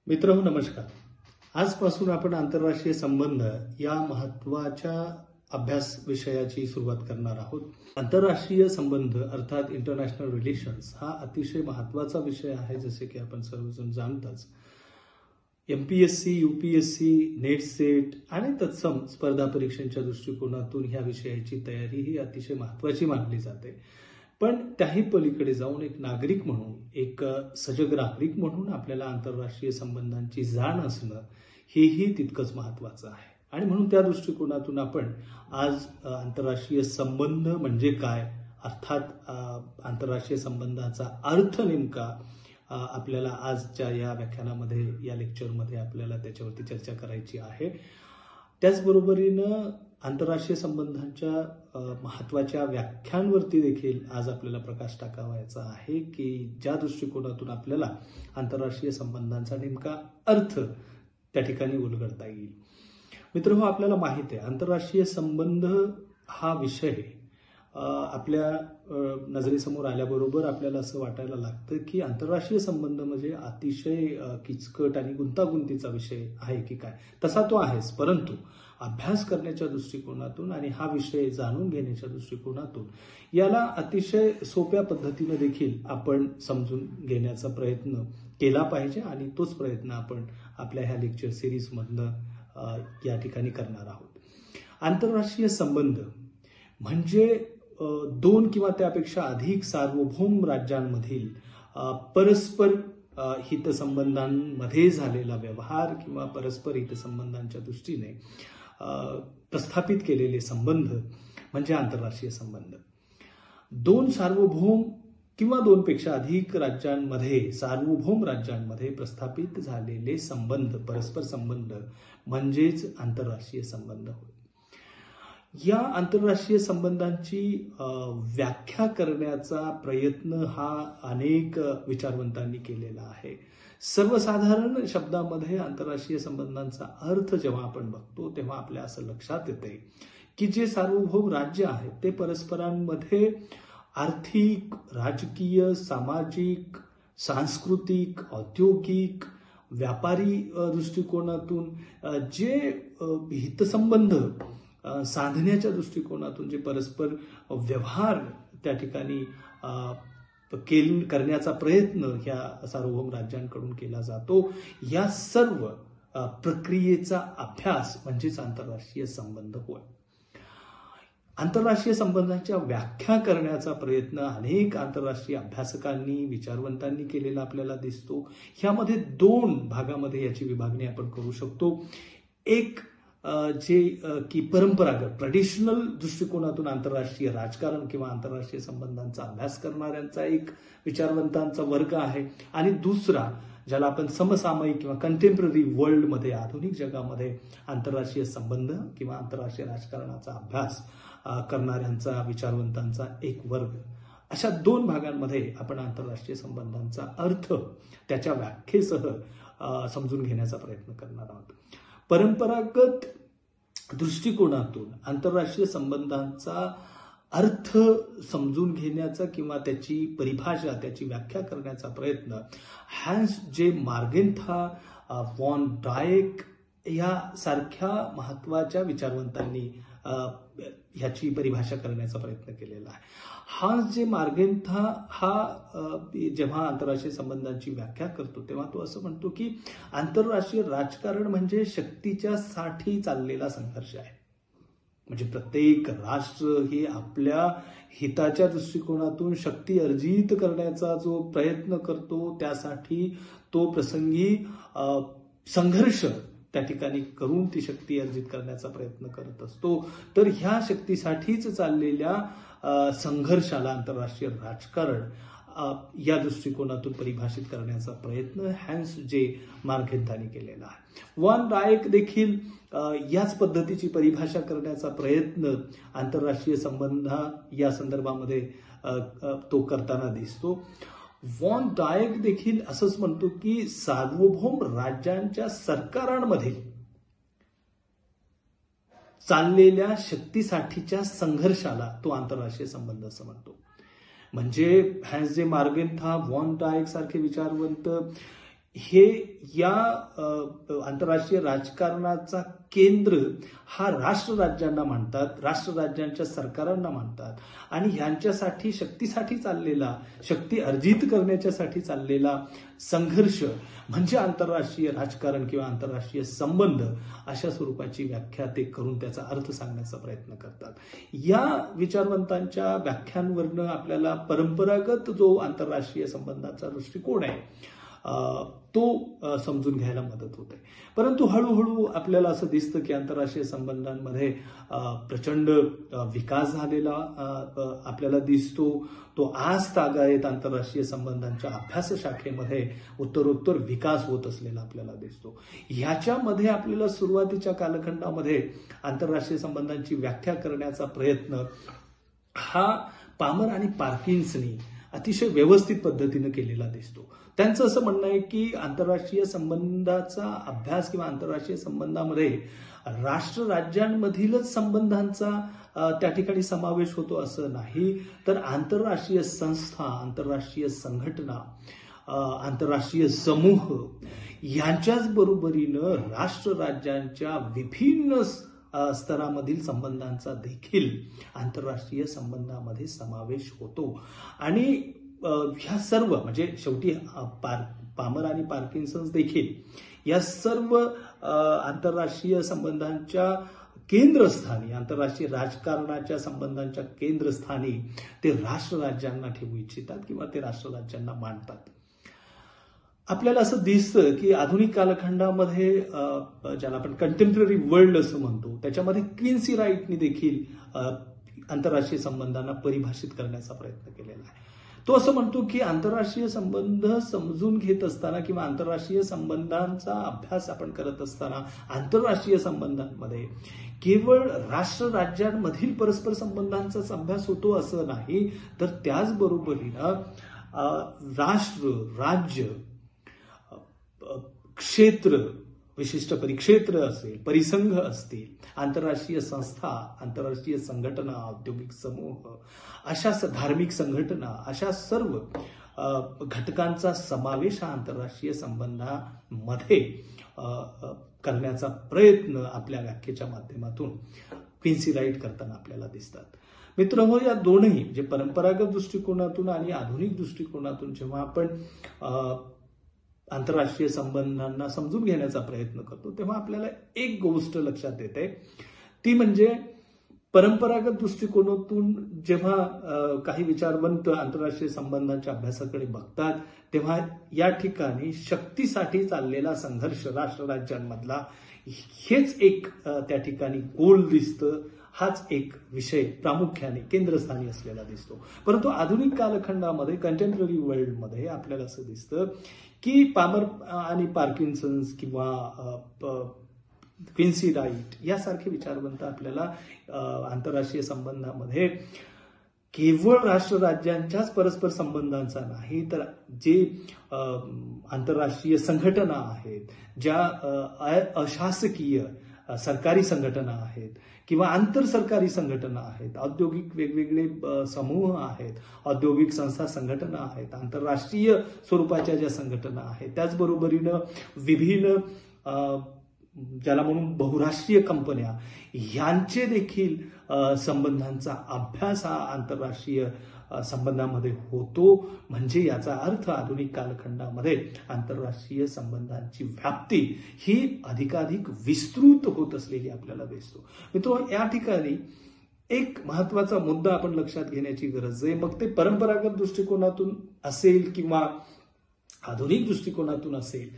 मित्रहो नमस्कार. आजपासून आपण आंतरराष्ट्रीय संबंध या महत्वाच्या अभ्यास विषयाची सुरुवात करणार आहोत. आंतरराष्ट्रीय संबंध अर्थात इंटरनॅशनल रिलेशन्स हा अतिशय महत्वाचा विषय आहे. जसे की आपण सर्वजण जाणताच एमपीएससी, यूपीएससी, नेट सेट आणि तत्सम स्पर्धा परीक्षांच्या दृष्टिकोनातून ह्या विषयाची तयारी ही अतिशय महत्वाची मानली जाते. पण त्याही पलीकडे जाऊन एक नागरिक म्हणून, एक सजग नागरिक म्हणून आपल्याला आंतरराष्ट्रीय संबंधांची जाण असणं हेही तितकंच महत्वाचं आहे. आणि म्हणून त्या दृष्टिकोनातून आपण आज आंतरराष्ट्रीय संबंध म्हणजे काय, अर्थात आंतरराष्ट्रीय संबंधाचा अर्थ नेमका आपल्याला आजच्या या व्याख्यानामध्ये, या लेक्चरमध्ये आपल्याला त्याच्यावरती चर्चा करायची आहे. त्याचबरोबरीनं आंतरराष्ट्रीय संबंधांच्या महत्वाच्या व्याख्यांवरती देखील आज आपल्याला प्रकाश टाकावायचा आहे की ज्या दृष्टिकोनातून आपल्याला आंतरराष्ट्रीय संबंधांचा नेमका अर्थ त्या ठिकाणी उलगडता येईल. मित्रहो, आपल्याला माहिती आहे आंतरराष्ट्रीय संबंध हा विषय आपल्या नजरेसमोर आल्याबरोबर आपल्याला असं वाटायला लागतं की आंतरराष्ट्रीय संबंध म्हणजे अतिशय किचकट आणि गुंतागुंतीचा विषय आहे की काय. तसा तो आहेच, परंतु अभ्यास करण्याच्या दृष्टिकोनातून आणि हा विषय जाणून घेण्याच्या दृष्टिकोनातून याला अतिशय सोप्या पद्धतीने देखील आपण समजून घेण्याचा प्रयत्न केला पाहिजे आणि तोच प्रयत्न आपण आपल्या ह्या लेक्चर सिरीजमधनं या ठिकाणी करणार आहोत. आंतरराष्ट्रीय संबंध म्हणजे दोन किंवा त्यापेक्षा अधिक सार्वभौम राज्यांमधील परस्पर हितसंबंधांमध्ये झालेला व्यवहार किंवा परस्पर हितसंबंधांच्या दृष्टीने प्रस्थापित केलेले संबंध म्हणजे आंतरराष्ट्रीय संबंध. दोन सार्वभौम किंवा दोनपेक्षा अधिक राज्यांमध्ये, सार्वभौम राज्यांमध्ये प्रस्थापित झालेले संबंध, परस्पर संबंध म्हणजेच आंतरराष्ट्रीय संबंध होय. या आंतरराष्ट्रीय संबंधांची व्याख्या करण्याचा प्रयत्न हा अनेक विचारवंतांनी केलेला आहे. सर्वसाधारण शब्दामध्ये आंतरराष्ट्रीय संबंधांचा अर्थ जेव्हा आपण बघतो तेव्हा आपल्या असं लक्षात येते की जे सार्वभौम राज्य आहेत ते परस्परांमध्ये आर्थिक, राजकीय, सामाजिक, सांस्कृतिक, औद्योगिक, व्यापारी दृष्टिकोनातून जे हितसंबंध साधण्याच्या दृष्टिकोनातून जे परस्पर व्यवहार त्या ठिकाणी करण्याचा प्रयत्न ह्या सार्वभौम राज्यांकडून केला जातो, या सर्व प्रक्रियेचा अभ्यास म्हणजेच आंतरराष्ट्रीय संबंध होय. आंतरराष्ट्रीय संबंधांच्या व्याख्या करण्याचा प्रयत्न अनेक आंतरराष्ट्रीय अभ्यासकांनी, विचारवंतांनी केलेला आपल्याला दिसतो. ह्यामध्ये दोन भागामध्ये याची विभागणी आपण करू शकतो. एक जे की परंपरागत ट्रेडिशनल दृष्टिकोनातून आंतरराष्ट्रीय राजकारण किंवा आंतरराष्ट्रीय संबंधांचा अभ्यास करणाऱ्यांचा एक विचारवंतांचा वर्ग आहे, आणि दुसरा ज्याला आपण समसामयिक किंवा कंटेम्पररी वर्ल्डमध्ये, आधुनिक जगामध्ये आंतरराष्ट्रीय संबंध किंवा आंतरराष्ट्रीय राजकारणाचा अभ्यास करणाऱ्यांचा, विचारवंतांचा एक वर्ग. अशा दोन भागांमध्ये आपण आंतरराष्ट्रीय संबंधांचा अर्थ त्याच्या व्याख्येसह समजून घेण्याचा प्रयत्न करणार आहोत. परंपरागत दृष्टिकोनातून आंतरराष्ट्रीय संबंधांचा अर्थ समजून घेण्याचा किंवा त्याची परिभाषा, त्याची व्याख्या करण्याचा प्रयत्न हॅन्स जे मार्गेन्था, वॉन डायक यासारख्या महत्वाच्या विचारवंतांनी ह्याची परिभाषा करण्याचा प्रयत्न केलेला आहे. हान्स जे मार्गेन्था हा जेव्हा आंतरराष्ट्रीय संबंधांची व्याख्या करतो तेव्हा तो असं म्हणतो की आंतरराष्ट्रीय राजकारण म्हणजे शक्तीच्या साठी चाललेला संघर्ष आहे. म्हणजे प्रत्येक राष्ट्र हे आपल्या हिताच्या दृष्टिकोनातून शक्ती अर्जित करण्याचा जो प्रयत्न करतो त्यासाठी तो प्रसंगी संघर्ष त्या ठिकाणी करून ती शक्ती अर्जित करण्याचा प्रयत्न करत असतो. तर ह्या शक्तीसाठीच चाललेल्या संघर्षाला आंतरराष्ट्रीय राजकारण या दृष्टिकोनातून परिभाषित करण्याचा प्रयत्न हॅन्स जे मार्गेन्थानी केलेला आहे. वॉन डायक देखील याच पद्धतीची परिभाषा करण्याचा प्रयत्न आंतरराष्ट्रीय संबंध या संदर्भामध्ये तो करताना दिसतो. वॉन डायक देखील असंच म्हणतो की सार्वभौम राज्यांच्या सरकारांमध्ये चाललेल्या शक्तीसाठीच्या संघर्षाला तो आंतरराष्ट्रीय संबंध असं म्हणतो. म्हणजे हॅन्स जे मार्गेन्था, वॉन डायक सारखे विचारवंत हे या आंतरराष्ट्रीय राजकारणाचा केंद्र हा राष्ट्र राज्यांना मानतात, राष्ट्र राज्यांच्या सरकारांना मानतात आणि ह्यांच्यासाठी शक्तीसाठी चाललेला, शक्ती अर्जित करण्याच्यासाठी चाललेला संघर्ष म्हणजे आंतरराष्ट्रीय राजकारण किंवा आंतरराष्ट्रीय संबंध अशा स्वरूपाची व्याख्या ते करून त्याचा अर्थ सांगण्याचा प्रयत्न करतात. या विचारवंतांच्या व्याख्यांवरनं आपल्याला परंपरागत जो आंतरराष्ट्रीय संबंधाचा दृष्टिकोन आहे तो समजून घ्यायला मदत होते. परंतु हळूहळू आपल्याला असं दिसतं की आंतरराष्ट्रीय संबंधांमध्ये प्रचंड विकास झालेला आपल्याला दिसतो. तो आज तागायत आंतरराष्ट्रीय संबंधांच्या अभ्यास शाखेमध्ये उत्तरोत्तर विकास होत असलेला आपल्याला दिसतो. ह्याच्यामध्ये आपल्याला सुरुवातीच्या कालखंडामध्ये आंतरराष्ट्रीय संबंधांची व्याख्या करण्याचा प्रयत्न हा पामर आणि पार्किन्सनी अतिशय व्यवस्थित पद्धतीने केलेला दिसतो. त्यांचं असं म्हणणं आहे की आंतरराष्ट्रीय संबंधाचा अभ्यास किंवा आंतरराष्ट्रीय संबंधामध्ये राष्ट्र राज्यांमधीलच संबंधांचा त्या ठिकाणी समावेश होतो असं नाही, तर आंतरराष्ट्रीय संस्था, आंतरराष्ट्रीय संघटना, आंतरराष्ट्रीय समूह यांच्याच बरोबरीनं राष्ट्र राज्यांच्या विभिन्न स्तरामधील संबंधांचा देखील आंतरराष्ट्रीय संबंधामध्ये समावेश होतो. आणि ह्या सर्व म्हणजे शेवटी पामर आणि पार्किन्सन्स देखील या सर्व आंतरराष्ट्रीय संबंधांच्या केंद्रस्थानी, आंतरराष्ट्रीय राजकारणाच्या संबंधांच्या केंद्रस्थानी ते राष्ट्र राज्यांना ठेवू इच्छितात किंवा ते राष्ट्र राज्यांना मांडतात. आपल्याला असं दिसतं की आधुनिक कालखंडामध्ये ज्याला आपण कंटेम्पररी वर्ल्ड असं म्हणतो त्याच्यामध्ये क्विन्सी राईटनी देखील आंतरराष्ट्रीय संबंधांना परिभाषित करण्याचा प्रयत्न केलेला आहे. तो असं म्हणतो की आंतरराष्ट्रीय संबंध समजून घेत असताना किंवा आंतरराष्ट्रीय संबंधांचा अभ्यास आपण करत असताना आंतरराष्ट्रीय संबंधांमध्ये केवळ राष्ट्र राज्यांमधील परस्पर संबंधांचाच अभ्यास होतो असं नाही, तर त्याचबरोबरीनं राष्ट्र, राज्य, क्षेत्र, विशिष्ट परिक्षेत्र असेल, परिसंघ असतील, आंतरराष्ट्रीय संस्था, आंतरराष्ट्रीय संघटना, औद्योगिक समूह, अशा धार्मिक संघटना, अशा सर्व घटकांचा समावेश हा आंतरराष्ट्रीय संबंधामध्ये करण्याचा प्रयत्न आपल्या व्याख्येच्या माध्यमातून क्विन्सी राईट करताना आपल्याला दिसतात. मित्रहो, या दोनही म्हणजे परंपरागत दृष्टिकोनातून आणि आधुनिक दृष्टिकोनातून जेव्हा आपण आंतरराष्ट्रीय संबंधांना समजून घेण्याचा प्रयत्न करतो तेव्हा आपल्याला एक गोष्ट लक्षात येते, ती म्हणजे परंपरागत दृष्टिकोनातून जेव्हा काही विचारवंत आंतरराष्ट्रीय संबंधांच्या अभ्यासाकडे बघतात तेव्हा या ठिकाणी शक्तीसाठी चाललेला संघर्ष राष्ट्र राज्यांमधला हेच एक त्या ठिकाणी गोल दिसतं, हाच एक विषय प्रामुख्याने केंद्रस्थानी असलेला दिसतो. परंतु आधुनिक कालखंडामध्ये कंटेम्पररी वर्ल्डमध्ये आपल्याला असं दिसतं की पामर आणि पार्किन्सन्स किंवा क्विन्सी राईट यासारखे विचारवंत आपल्याला आंतरराष्ट्रीय संबंधामध्ये केवळ राष्ट्र राज्यांच्याच परस्पर संबंधांचा नाही, तर जे आंतरराष्ट्रीय संघटना आहेत, ज्या अशासकीय सरकारी संघटना आहेत किंवा आंतरसरकारी संघटना आहेत, औद्योगिक वेगवेगळे समूह आहेत, औद्योगिक संस्था संघटना आहेत, आंतरराष्ट्रीय स्वरूपाच्या ज्या संघटना आहेत, त्याचबरोबरीनं विभिन्न ज्याला म्हणून बहुराष्ट्रीय कंपन्या यांचे देखील संबंधांचा अभ्यास हा आंतरराष्ट्रीय संबंधामध्ये होतो. म्हणजे याचा अर्थ आधुनिक कालखंडामध्ये आंतरराष्ट्रीय संबंधांची व्याप्ती ही अधिकाधिक विस्तृत होत असलेली आपल्याला दिसतो. मित्रांनो, या ठिकाणी एक महत्वाचा मुद्दा आपण लक्षात घेण्याची गरज आहे. मग ते परंपरागत दृष्टिकोनातून असेल किंवा आधुनिक दृष्टिकोनातून असेल,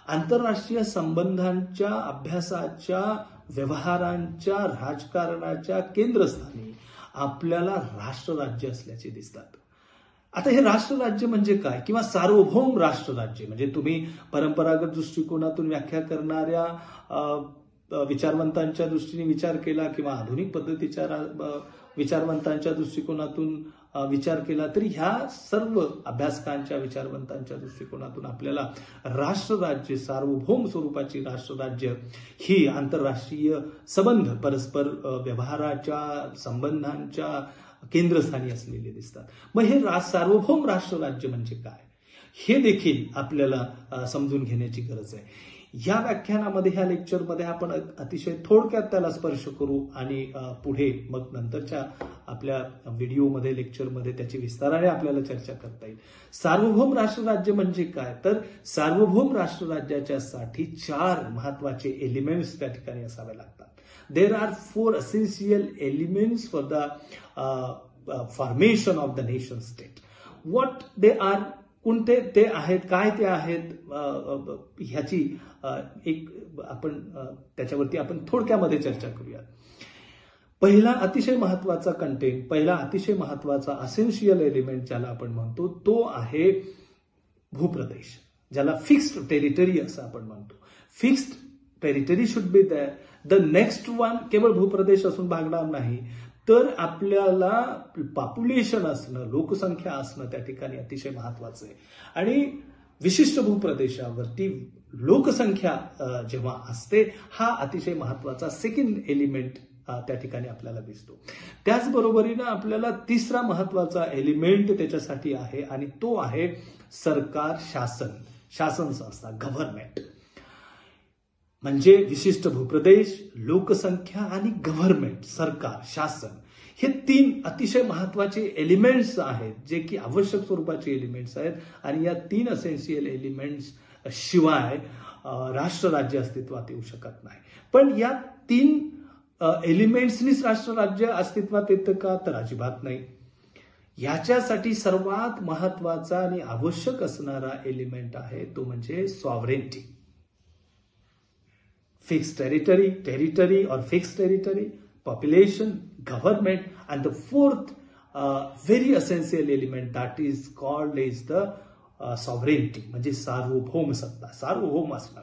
आंतरराष्ट्रीय संबंधांच्या अभ्यासाच्या, व्यवहारांच्या, राजकारणाच्या केंद्रस्थानी आपल्याला राष्ट्रराज्य असल्याचे दिसतात. आता हे राष्ट्रराज्य म्हणजे काय किंवा सार्वभौम राष्ट्रराज्य म्हणजे तुम्ही परंपरागत दृष्टिकोनातून व्याख्या करणाऱ्या विचारवंतांच्या दृष्टीने विचार केला किंवा आधुनिक पद्धतीच्या विचारवंतांच्या दृष्टिकोनातून विचार केला तरी ह्या सर्व अभ्यासकांच्या, विचारवंतांच्या दृष्टिकोनातून आपल्याला राष्ट्रराज्य, सार्वभौम स्वरूपाची राष्ट्रराज्य ही आंतरराष्ट्रीय संबंध, परस्पर व्यवहाराच्या संबंधांच्या केंद्रस्थानी असलेले दिसतात. मग हे सार्वभौम राष्ट्रराज्य म्हणजे काय? हे देखील आपल्याला समजून घेण्याची गरज आहे. या व्याख्यानामध्ये, ह्या लेक्चरमध्ये आपण अतिशय थोडक्यात त्याला स्पर्श करू आणि पुढे मग नंतरच्या आपल्या व्हिडिओमध्ये, लेक्चरमध्ये त्याची विस्ताराने आपल्याला चर्चा करता येईल. सार्वभौम राष्ट्रराज्य म्हणजे काय, तर सार्वभौम राष्ट्रराज्याच्या साठी 4 महत्वाचे एलिमेंट्स त्या ठिकाणी असावे लागतात. There are 4 essential elements for the formation of the nation state. What they are, कोणते ते आहेत, काय ते आहेत, ह्याची एक आपण त्याच्यावरती आपण थोडक्यामध्ये चर्चा करूया. पहिला अतिशय महत्वाचा कंटेंट, पहिला अतिशय महत्वाचा असेन्शियल एलिमेंट ज्याला आपण म्हणतो तो आहे भूप्रदेश, ज्याला फिक्स्ड टेरिटरी असं आपण म्हणतो. Fixed territory should be there. The next one, केवळ भूप्रदेश असून भागणार नाही, तर आपल्याला पॉप्युलेशन असणं, लोकसंख्या असणं त्या ठिकाणी अतिशय महत्वाचं आहे. आणि विशिष्ट भूप्रदेशावरती लोकसंख्या जेव्हा असते, हा अतिशय महत्वाचा सेकंड एलिमेंट त्या ठिकाणी आपल्याला दिसतो. त्याचबरोबरीनं आपल्याला तिसरा महत्वाचा एलिमेंट त्याच्यासाठी आहे आणि तो आहे सरकार, शासन संस्था, गव्हर्नमेंट. म्हणजे विशिष्ट भूप्रदेश, लोकसंख्या आणि गव्हर्नमेंट, सरकार, शासन, हे 3 अतिशय महत्वाचे एलिमेंट्स आहेत, जे की आवश्यक स्वरूपाचे एलिमेंट्स आहेत. आणि या 3 एसेन्शियल एलिमेंट्स शिवाय राष्ट्रराज्य अस्तित्वात येऊ शकत नाही. पण या 3 एलिमेंट्सनीच राष्ट्रराज्य अस्तित्वात येतं का, तर अजिबात नाही. याच्यासाठी सर्वात महत्वाचा आणि आवश्यक असणारा एलिमेंट आहे तो म्हणजे सॉव्हरेनिटी. Fixed territory or fixed territory, population, government, and the fourth very essential element that is called is the sovereignty, म्हणजे सार्वभौम सत्ता, सार्वभौम असणं.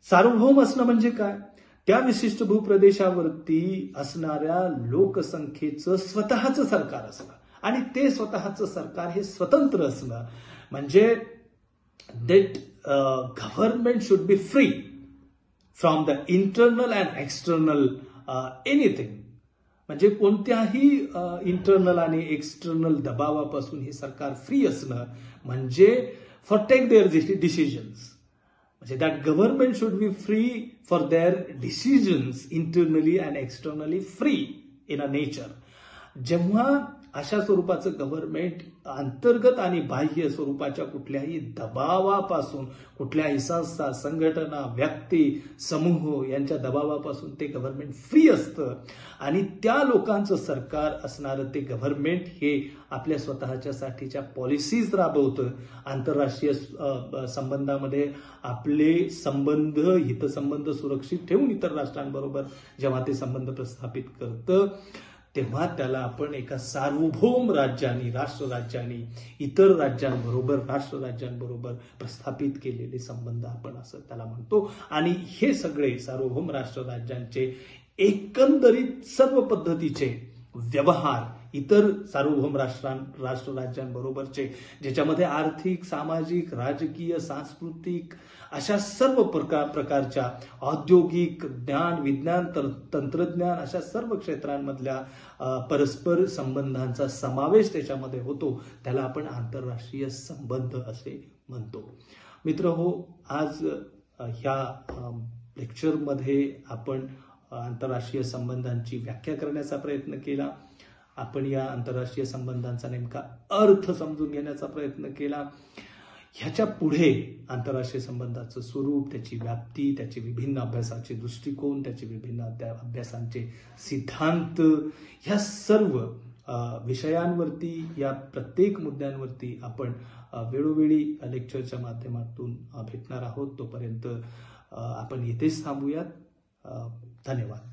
सार्वभौम असणं म्हणजे काय, त्या विशिष्ट भूप्रदेशावरती असणाऱ्या लोकसंख्येचं स्वतःचं सरकार असणं आणि ते स्वतःचं सरकार हे स्वतंत्र असणं. म्हणजे that government should be free from the internal and external anything. म्हणजे कोणत्याही इंटरनल आणि एक्सटर्नल दबावापासून हे सरकार फ्री असणं, म्हणजे फॉर टेक देअर डिसिजन्स. म्हणजे that government should be free for their decisions, internally and externally free in a nature. जेव्हा अशा स्वरूपाचं गव्हर्नमेंट अंतर्गत आणि बाह्य स्वरूपाच्या कुठल्याही दबावापासून, कुठल्याही संस्था, संघटना, व्यक्ती, समूह यांच्या दबावापासून ते गव्हर्नमेंट फ्री असतं आणि त्या लोकांचं सरकार असणारं ते गव्हर्नमेंट हे आपल्या स्वतःच्या साठीच्या पॉलिसीज राबवतं. आंतरराष्ट्रीय संबंधामध्ये आपले संबंध, हितसंबंध सुरक्षित ठेवून इतर राष्ट्रांबरोबर जेव्हा ते संबंध प्रस्थापित करतं, तेव्हा त्याला आपण एका सार्वभौम राज्याने, राष्ट्रराज्याने इतर राज्यांबरोबर, राष्ट्रराज्यांबरोबर प्रस्थापित केलेले संबंध आपण असं त्याला म्हणतो. आणि हे सगळे सार्वभौम राष्ट्रराज्यांचे एकंदरीत सर्व पद्धतीचे व्यवहार इतर सार्वभौम राष्ट्रराज्यांबरोबरचे, ज्याच्यामध्ये आर्थिक, सामाजिक, राजकीय, सांस्कृतिक अशा सर्व प्रकारच्या औद्योगिक, ज्ञान, विज्ञान, तंत्रज्ञान अशा सर्व क्षेत्रांमधल्या परस्पर संबंधांचा समावेश त्याच्यामध्ये होतो, त्याला आपण आंतरराष्ट्रीय संबंध असे म्हणतो. मित्रहो, आज ह्या लेक्चरमध्ये आपण आंतरराष्ट्रीय संबंधांची व्याख्या करण्याचा प्रयत्न केला. आपण या आंतरराष्ट्रीय संबंधांचा नेमका अर्थ समजून घेण्याचा प्रयत्न केला. ह्याच्या पुढे आंतरराष्ट्रीय संबंधाचं स्वरूप, त्याची व्याप्ती, त्याचे विभिन्न अभ्यासाचे दृष्टिकोन, त्याचे विभिन्न अभ्यासांचे सिद्धांत, ह्या सर्व विषयांवरती, या प्रत्येक मुद्द्यांवरती आपण वेळोवेळी लेक्चरच्या माध्यमातून भेटणार आहोत. तोपर्यंत आपण येथेच थांबूयात. धन्यवाद.